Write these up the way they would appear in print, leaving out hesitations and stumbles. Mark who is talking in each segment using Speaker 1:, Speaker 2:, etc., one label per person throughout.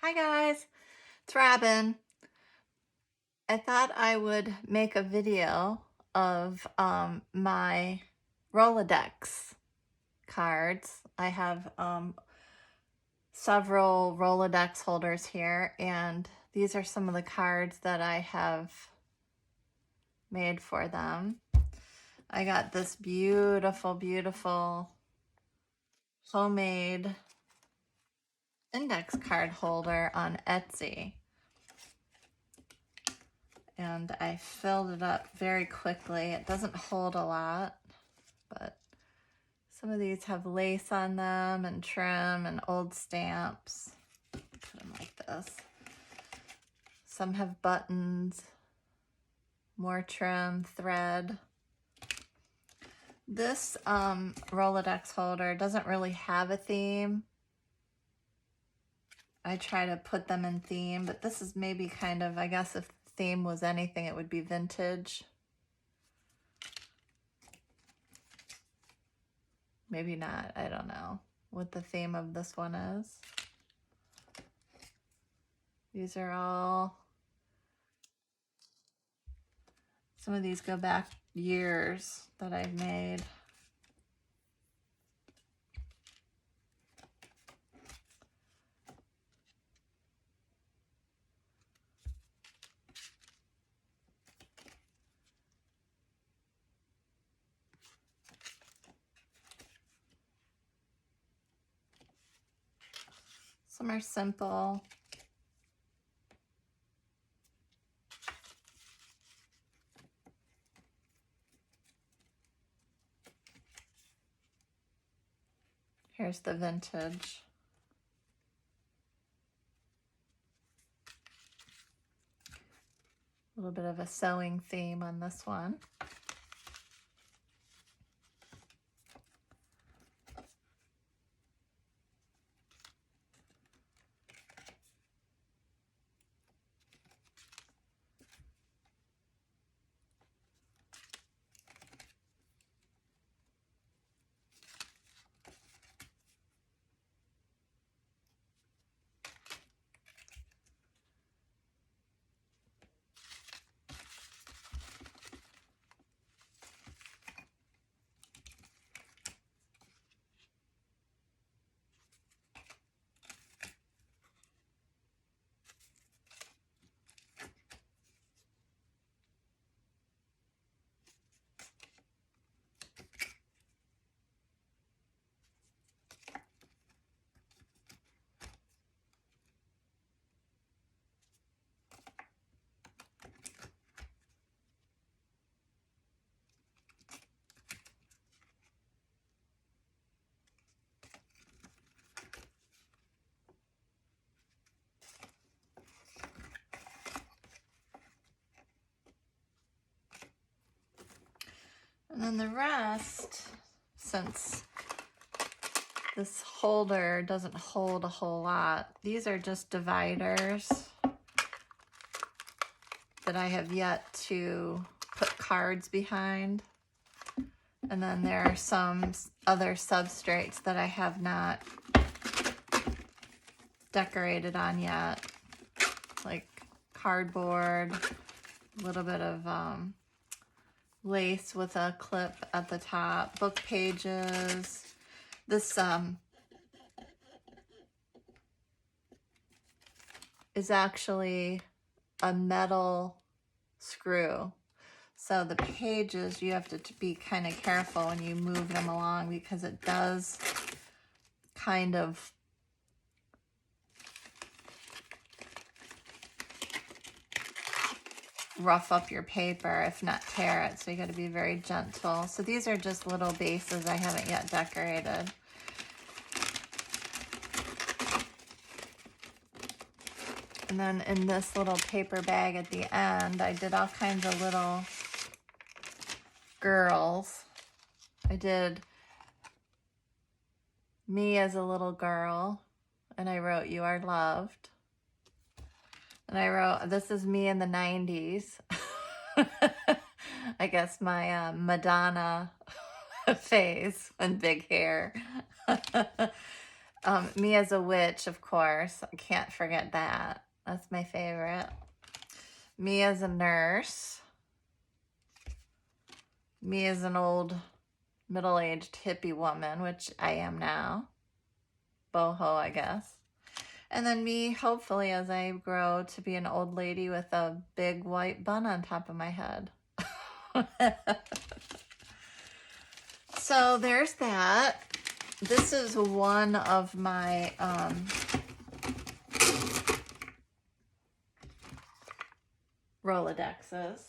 Speaker 1: Hi guys, it's Robin. I thought I would make a video of my Rolodex cards. I have several Rolodex holders here, and these are some of the cards that I have made for them. I got this beautiful, beautiful homemade index card holder on Etsy. And I filled it up very quickly. It doesn't hold a lot, but some of these have lace on them and trim and old stamps. Put them like this. Some have buttons, more trim, thread. This Rolodex holder doesn't really have a theme. I try to put them in theme, but this is maybe kind of, I guess if the theme was anything, it would be vintage. Maybe not, I don't know what the theme of this one is. These are all, some of these go back years that I've made. Some are simple. Here's the vintage. A little bit of a sewing theme on this one. And then the rest, since this holder doesn't hold a whole lot, these are just dividers that I have yet to put cards behind. And then there are some other substrates that I have not decorated on yet, like cardboard, a little bit of lace with a clip at the top, book pages. This is actually a metal screw. So the pages, you have to be kind of careful when you move them along because it does kind of rough up your paper, if not tear it. So you got to be very gentle. So these are just little bases I haven't yet decorated. And then in this little paper bag at the end, I did all kinds of little girls. I did me as a little girl, and I wrote, "You are loved." And I wrote, "This is me in the 90s. I guess my Madonna phase and big hair. Me as a witch, of course. I can't forget that. That's my favorite. Me as a nurse. Me as an old middle-aged hippie woman, which I am now. Boho, I guess. And then me, hopefully, as I grow to be an old lady with a big white bun on top of my head. So there's that. This is one of my Rolodexes.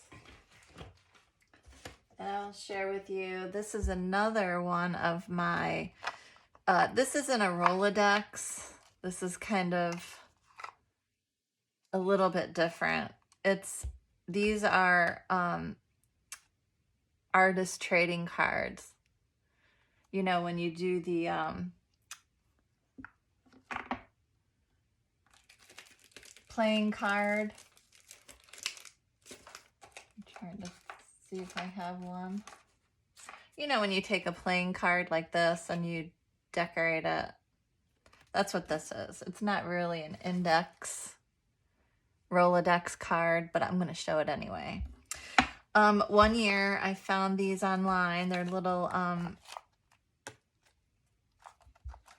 Speaker 1: And I'll share with you, this is another one of my, this isn't a Rolodex. This is kind of a little bit different. These are artist trading cards. You know, when you do the playing card. I'm trying to see if I have one. You know, when you take a playing card like this and you decorate it. That's what this is. It's not really an index Rolodex card, but I'm going to show it anyway. One year I found these online. They're little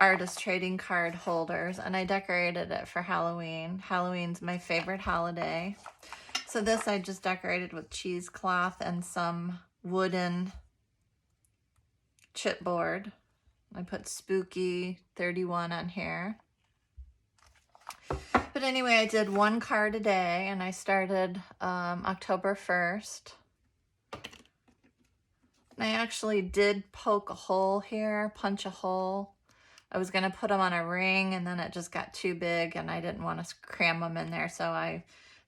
Speaker 1: artist trading card holders, and I decorated it for Halloween. Halloween's my favorite holiday. So this I just decorated with cheesecloth and some wooden chipboard. I put Spooky 31 on here. But anyway, I did one card a day, and I started October 1st. And I actually did poke a hole here, punch a hole. I was going to put them on a ring, and then it just got too big, and I didn't want to cram them in there, so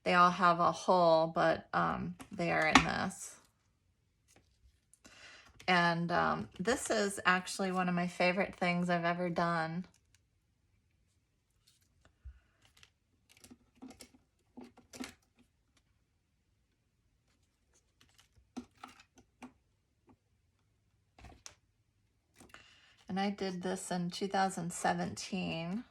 Speaker 1: they all have a hole, but they are in this. And this is actually one of my favorite things I've ever done. And I did this in 2017.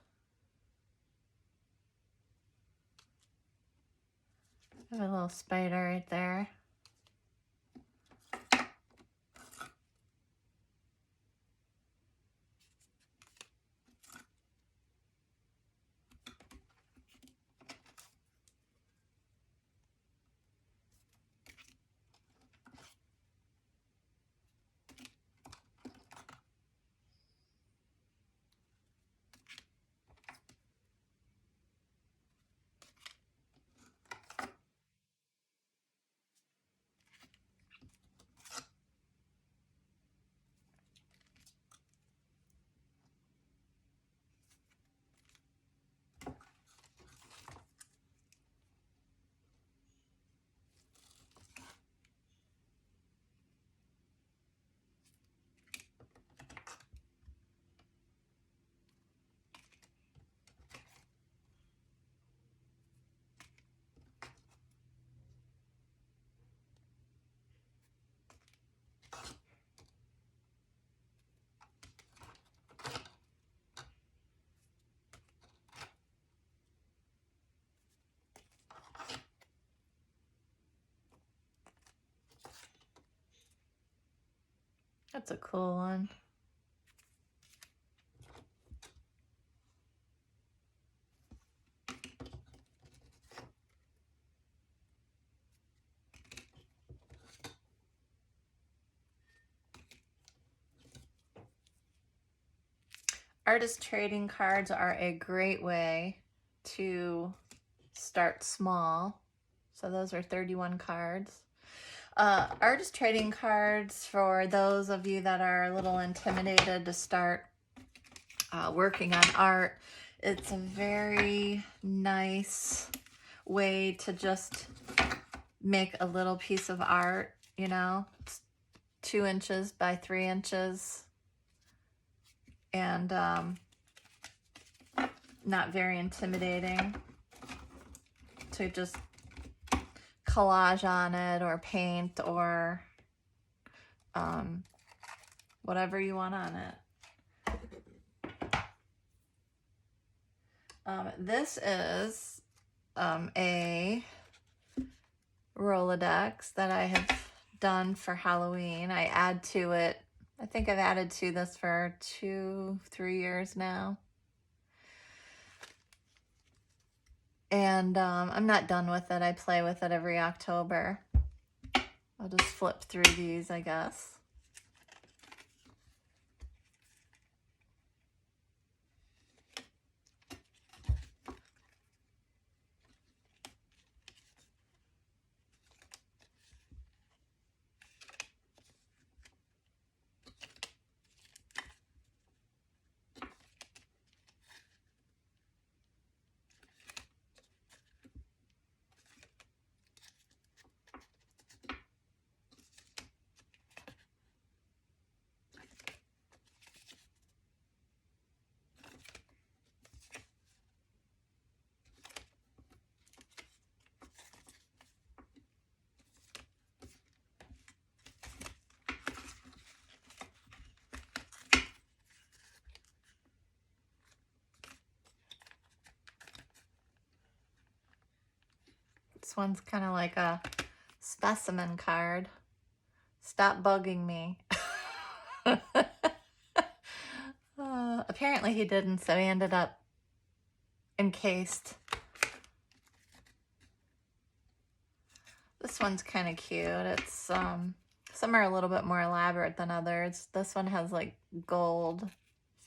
Speaker 1: I have a little spider right there. That's a cool one. Artist trading cards are a great way to start small. So those are 31 cards. Artist trading cards, for those of you that are a little intimidated to start working on art, it's a very nice way to just make a little piece of art, you know. It's 2 inches by 3 inches. And not very intimidating to just collage on it or paint or whatever you want on it. This is a Rolodex that I have done for Halloween. I add to it, I think I've added to this for 2-3 years now. And I'm not done with it. I play with it every October. I'll just flip through these, I guess. This one's kind of like a specimen card. Stop bugging me. Apparently he didn't, so he ended up encased. This one's kind of cute. It's some are a little bit more elaborate than others. This one has like gold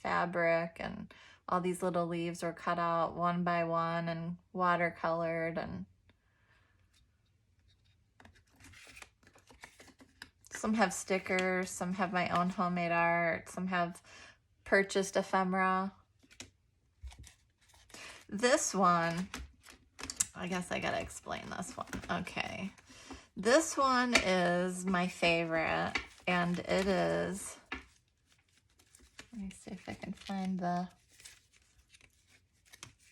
Speaker 1: fabric, and all these little leaves were cut out one by one and watercolored, and some have stickers, some have my own homemade art, some have purchased ephemera. This one, I guess I gotta explain this one. Okay. This one is my favorite, and it is, let me see if I can find the,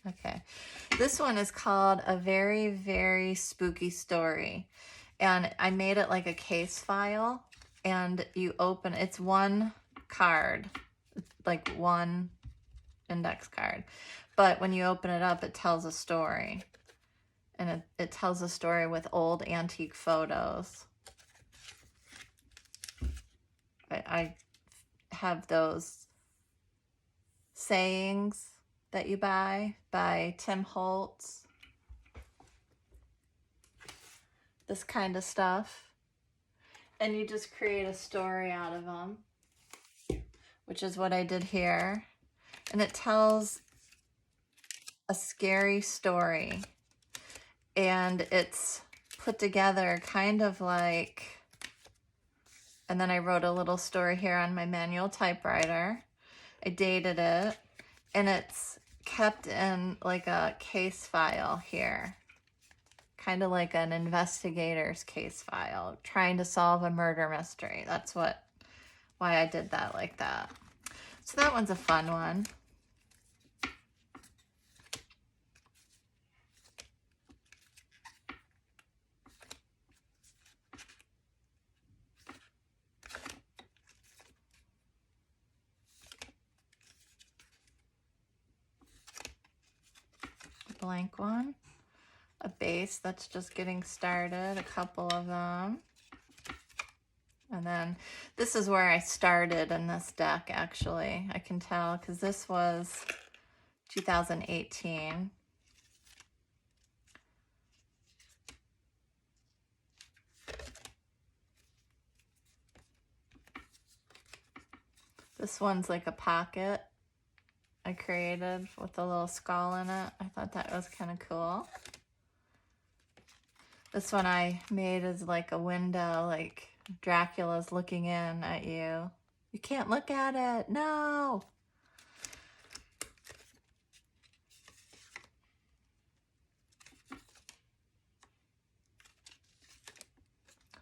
Speaker 1: okay. This one is called A Very, Very Spooky Story. And I made it like a case file, and you open, it's one card, like one index card. But when you open it up, it tells a story. And it tells a story with old antique photos. I have those sayings that you buy by Tim Holtz. This kind of stuff. And you just create a story out of them, which is what I did here. And it tells a scary story. And it's put together kind of like, and then I wrote a little story here on my manual typewriter. I dated it, and it's kept in like a case file here. Kind of like an investigator's case file, trying to solve a murder mystery. That's why I did that like that. So that one's a fun one. Blank one, a base that's just getting started, a couple of them. And then this is where I started in this deck, actually. I can tell because this was 2018. This one's like a pocket I created with a little skull in it. I thought that was kind of cool. This one I made is like a window, like Dracula's looking in at you. You can't look at it, no!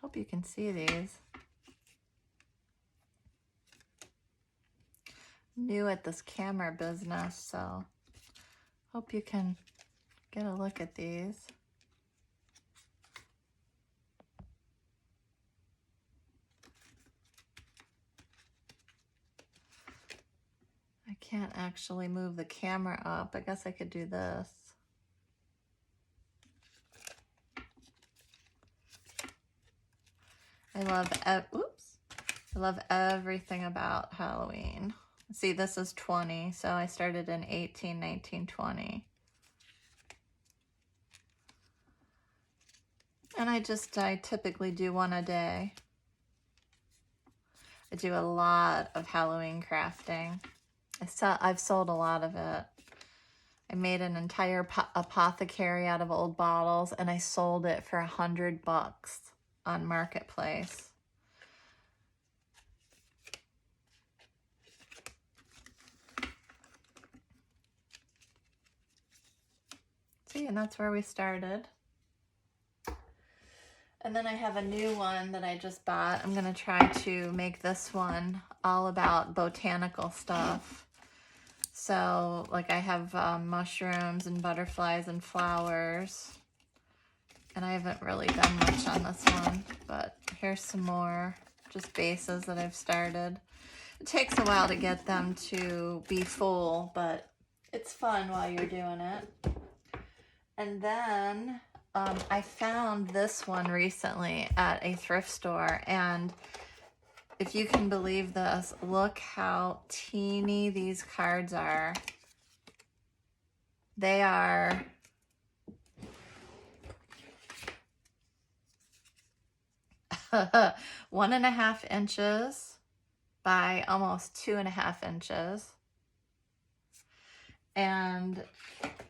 Speaker 1: Hope you can see these. New at this camera business, so hope you can get a look at these. I can't actually move the camera up. I guess I could do this. I love everything about Halloween. See, this is 20, so I started in 18, 19, 20. And I typically do one a day. I do a lot of Halloween crafting. I've sold a lot of it. I made an entire apothecary out of old bottles, and I sold it for $100 on Marketplace. See, and that's where we started. And then I have a new one that I just bought. I'm gonna try to make this one all about botanical stuff. So, like, I have mushrooms and butterflies and flowers. And I haven't really done much on this one, but here's some more just bases that I've started. It takes a while to get them to be full, but it's fun while you're doing it. And then I found this one recently at a thrift store, and if you can believe this, look how teeny these cards are. They are 1.5 inches by almost 2.5 inches. And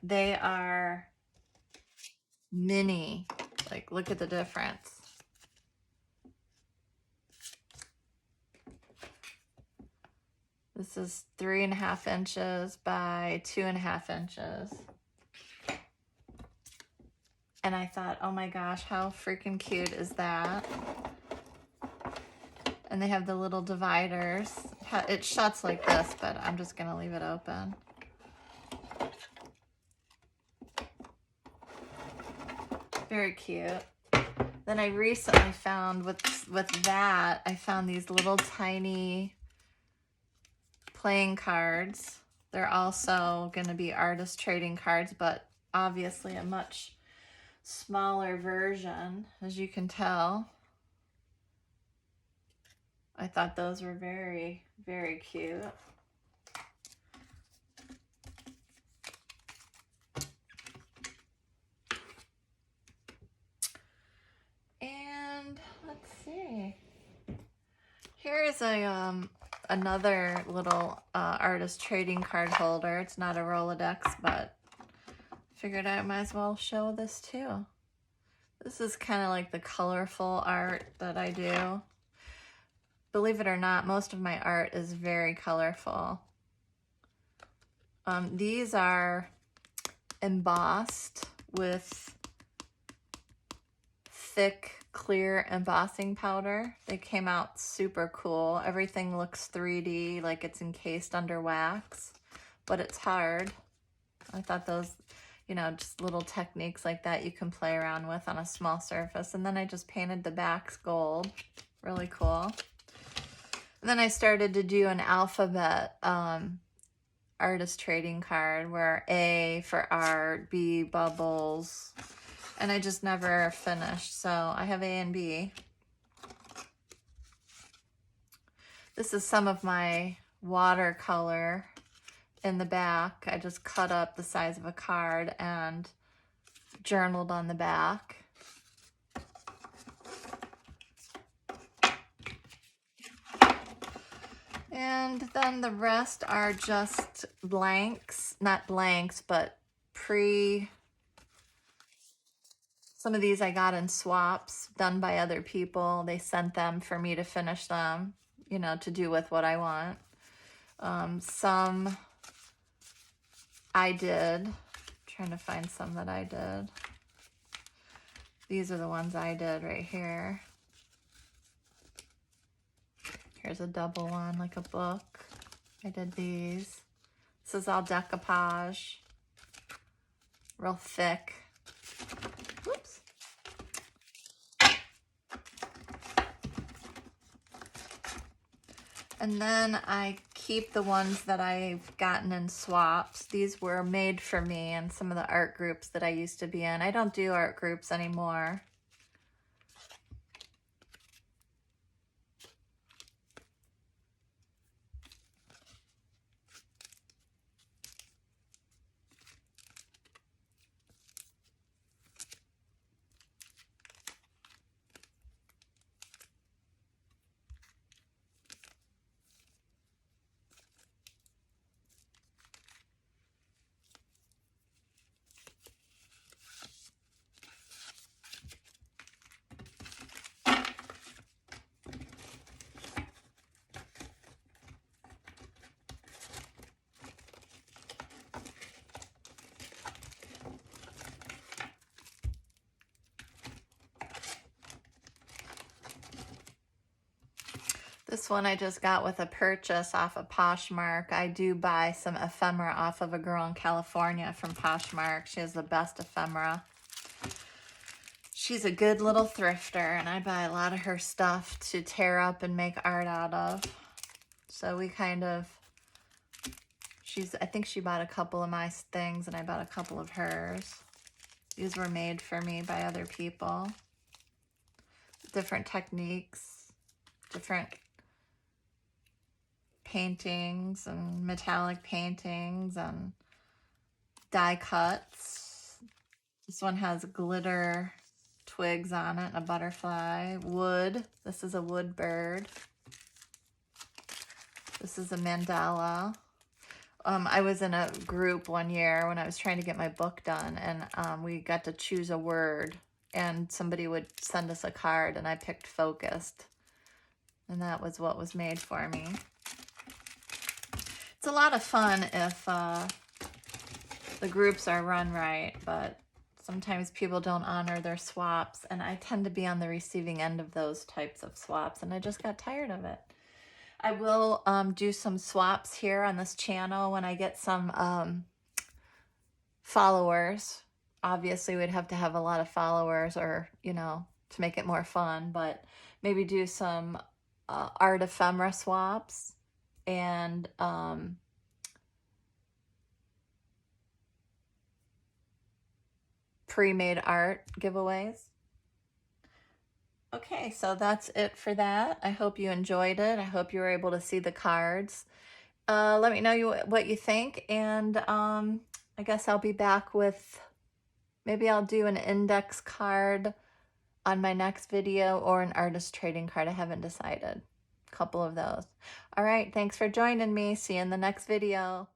Speaker 1: they are mini. Like, look at the difference. This is 3.5 inches by 2.5 inches. And I thought, oh my gosh, how freaking cute is that? And they have the little dividers. It shuts like this, but I'm just gonna leave it open. Very cute. Then I recently found with that, I found these little tiny playing cards. They're also going to be artist trading cards, but obviously a much smaller version, as you can tell. I thought those were very, very cute. And let's see. Here is a another little artist trading card holder. It's not a Rolodex, but figured I might as well show this too. This is kind of like the colorful art that I do. Believe it or not, most of my art is very colorful. These are embossed with thick, clear embossing powder. They came out super cool. Everything looks 3D, like it's encased under wax, but it's hard. I thought those, you know, just little techniques like that you can play around with on a small surface. And then I just painted the backs gold. Really cool. And then I started to do an alphabet artist trading card where A for art, B bubbles, and I just never finished. So I have A and B. This is some of my watercolor in the back. I just cut up the size of a card and journaled on the back. And then the rest are just blanks, not blanks, but some of these I got in swaps done by other people. They sent them for me to finish them, you know, to do with what I want. Some I did. I'm trying to find some that I did. These are the ones I did right here. Here's a double one, like a book. I did these. This is all decoupage. Real thick. Whoops. And then I keep the ones that I've gotten in swaps. These were made for me and some of the art groups that I used to be in. I don't do art groups anymore. This one I just got with a purchase off of Poshmark. I do buy some ephemera off of a girl in California from Poshmark. She has the best ephemera. She's a good little thrifter, and I buy a lot of her stuff to tear up and make art out of. So we kind of, I think she bought a couple of my things and I bought a couple of hers. These were made for me by other people. Different techniques, different paintings and metallic paintings and die cuts. This one has glitter twigs on it and a butterfly. Wood. This is a wood bird. This is a mandala. I was in a group one year when I was trying to get my book done, and we got to choose a word, and somebody would send us a card, and I picked focused, and that was what was made for me. It's a lot of fun if the groups are run right, but sometimes people don't honor their swaps, and I tend to be on the receiving end of those types of swaps, and I just got tired of it. I will do some swaps here on this channel when I get some followers. Obviously, we'd have to have a lot of followers, or, you know, to make it more fun, but maybe do some art ephemera swaps and pre-made art giveaways. Okay, so that's it for that. I hope you enjoyed it. I hope you were able to see the cards. Let me know what you think, and I guess I'll be back with, maybe I'll do an index card on my next video or an artist trading card. I haven't decided. A couple of those. All right, thanks for joining me. See you in the next video.